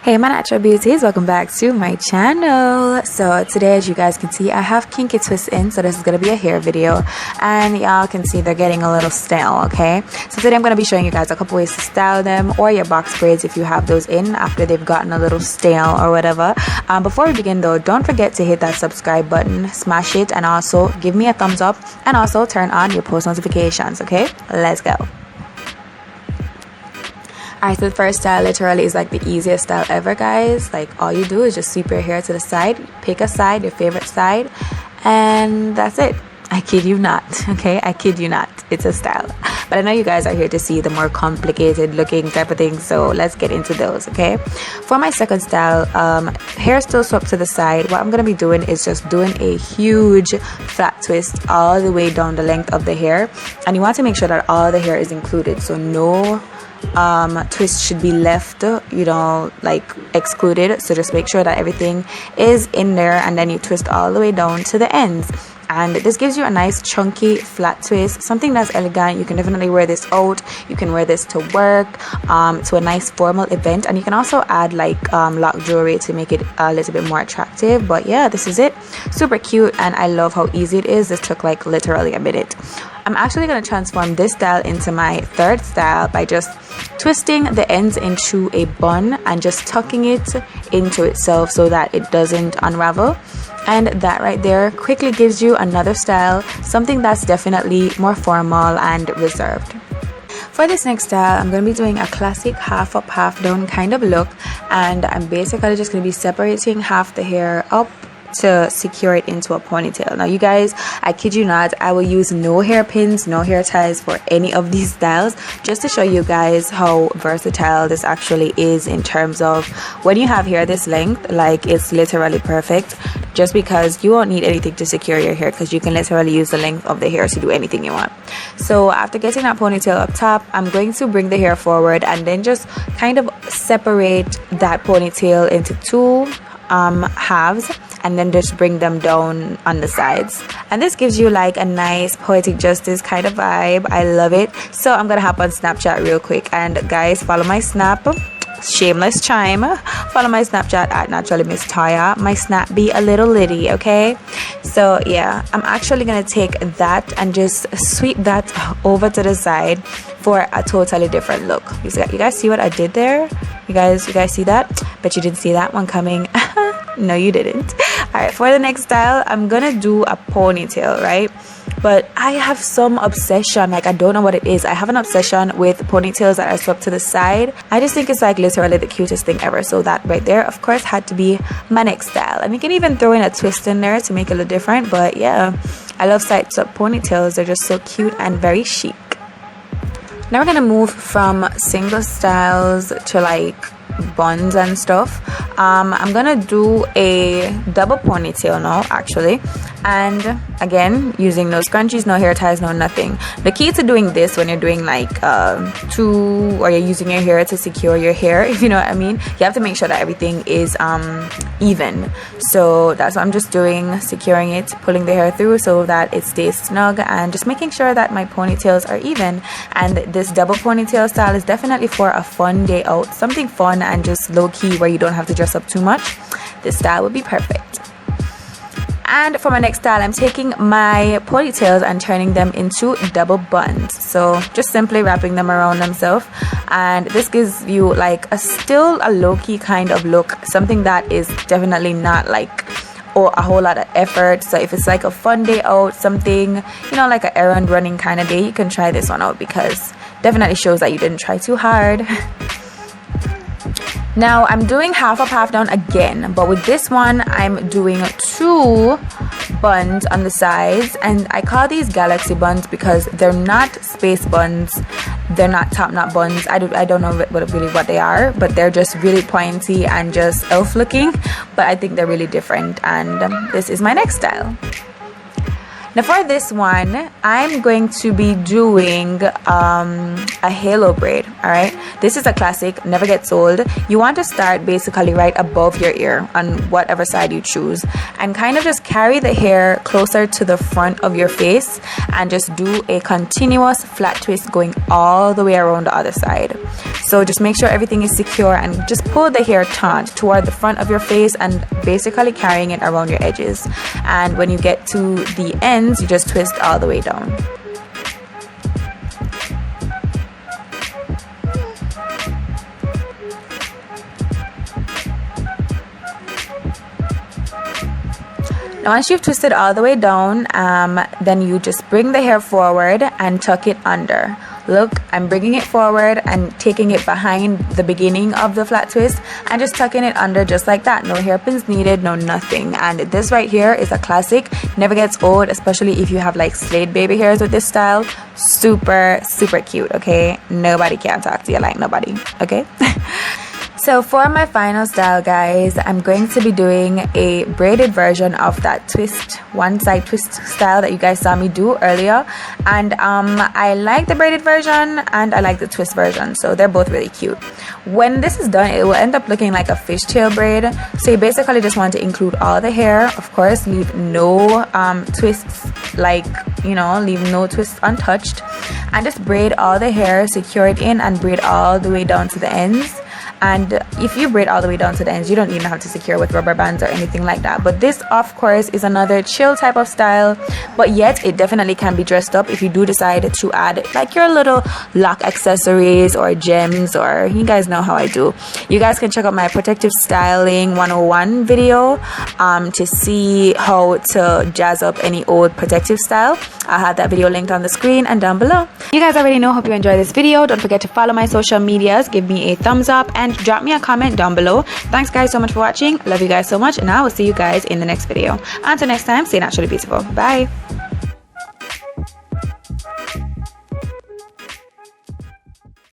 Hey my natural beauties, welcome back to my channel. So today, as you guys can see, I have Kinky Twist in, so this is going to be a hair video, and y'all can see they're getting a little stale. Okay, so today I'm going to be showing you guys a couple ways to style them, or your box braids if you have those in after they've gotten a little stale or whatever. Before we begin though, don't forget to hit that subscribe button, smash it, and also give me a thumbs up, and also turn on your post notifications. Okay, let's go. Alright, so the first style literally is like the easiest style ever, guys. Like, all you do is just sweep your hair to the side, pick a side, your favorite side, and that's it. I kid you not, okay? I kid you not. It's a style. But I know you guys are here to see the more complicated looking type of things, so let's get into those, okay? For my second style, hair still swept to the side. What I'm going to be doing is just doing a huge flat twist all the way down the length of the hair. And you want to make sure that all the hair is included, so no twist should be left, you know, like excluded. So just make sure that everything is in there, and then you twist all the way down to the ends. And this gives you a nice chunky flat twist, something that's elegant. You can definitely wear this out. You can wear this to work, to a nice formal event, and you can also add like lock jewelry to make it a little bit more attractive. But yeah, this is it. Super cute, and I love how easy it is. This took like literally a minute. I'm actually going to transform this style into my third style by just twisting the ends into a bun and just tucking it into itself so that it doesn't unravel. And that right there quickly gives you another style, something that's definitely more formal and reserved. For this next style, I'm going to be doing a classic half up, half down kind of look, and I'm basically just going to be separating half the hair up to secure it into a ponytail. Now you guys, I kid you not, I will use no hairpins, no hair ties for any of these styles, just to show you guys how versatile this actually is in terms of when you have hair this length. Like, it's literally perfect, just because you won't need anything to secure your hair, because you can literally use the length of the hair to do anything you want. So after getting that ponytail up top, I'm going to bring the hair forward and then just kind of separate that ponytail into two halves, and then just bring them down on the sides, and this gives you like a nice Poetic Justice kind of vibe. I love it. So I'm gonna hop on Snapchat real quick, and guys, follow my snap, shameless chime, follow my Snapchat at NaturallyMsToya. My snap be a little litty, okay? So yeah, I'm actually gonna take that and just sweep that over to the side for a totally different look. You guys see what I did there? You guys see that? Bet you didn't see that one coming. No, you didn't. Alright, for the next style, I'm gonna do a ponytail, right? But I have some obsession, like I don't know what it is. I have an obsession with ponytails that are swept to the side. I just think it's like literally the cutest thing ever. So that right there, of course, had to be my next style. And you can even throw in a twist in there to make it look different. But yeah, I love side swept ponytails. They're just so cute and very chic. Now we're gonna move from single styles to like buns and stuff. I'm gonna do a double ponytail now, actually, and again using no scrunchies, no hair ties, no nothing. The key to doing this when you're doing like or you're using your hair to secure your hair, if you know what I mean, you have to make sure that everything is even. So that's what I'm just doing, securing it, pulling the hair through so that it stays snug, and just making sure that my ponytails are even. And this double ponytail style is definitely for a fun day out, something fun and just low-key where you don't have to dress up too much. This style would be perfect. And for my next style, I'm taking my ponytails and turning them into double buns. So just simply wrapping them around themselves, and this gives you like still a low-key kind of look, something that is definitely not like a whole lot of effort. So if it's like a fun day out, something, you know, like an errand running kind of day, you can try this one out, because definitely shows that you didn't try too hard. Now I'm doing half up, half down again, but with this one I'm doing two buns on the sides, and I call these galaxy buns because they're not space buns, they're not top knot buns. I don't know really what they are, but they're just really pointy and just elf looking, but I think they're really different, and this is my next style. Now for this one, I'm going to be doing a halo braid. All right, this is a classic, never gets old. You want to start basically right above your ear on whatever side you choose, and kind of just carry the hair closer to the front of your face and just do a continuous flat twist going all the way around the other side. So just make sure everything is secure and just pull the hair taut toward the front of your face and basically carrying it around your edges. And when you get to the ends, you just twist all the way down. Now once you've twisted all the way down, then you just bring the hair forward and tuck it under. Look, I'm bringing it forward and taking it behind the beginning of the flat twist and just tucking it under just like that. No hairpins needed, no nothing. And this right here is a classic, never gets old, especially if you have like slayed baby hairs with this style. Super, super cute, okay? Nobody can talk to you like nobody, okay? So for my final style, guys, I'm going to be doing a braided version of that twist, one side twist style that you guys saw me do earlier. And I like the braided version and I like the twist version, so they're both really cute. When this is done, it will end up looking like a fishtail braid. So you basically just want to include all the hair, of course, leave no twists, like, you know, leave no twists untouched, and just braid all the hair, secure it in, and braid all the way down to the ends. And if you braid all the way down to the ends, you don't even have to secure with rubber bands or anything like that. But this, of course, is another chill type of style, but yet it definitely can be dressed up if you do decide to add like your little lock accessories or gems, or you guys know how I do. You guys can check out my protective styling 101 video to see how to jazz up any old protective style. I'll have that video linked on the screen and down below. You guys already know. Hope you enjoyed this video. Don't forget to follow my social medias, give me a thumbs up, and drop me a comment down below. Thanks guys so much for watching. Love you guys so much, and I will see you guys in the next video. Until next time, stay naturally beautiful. Bye.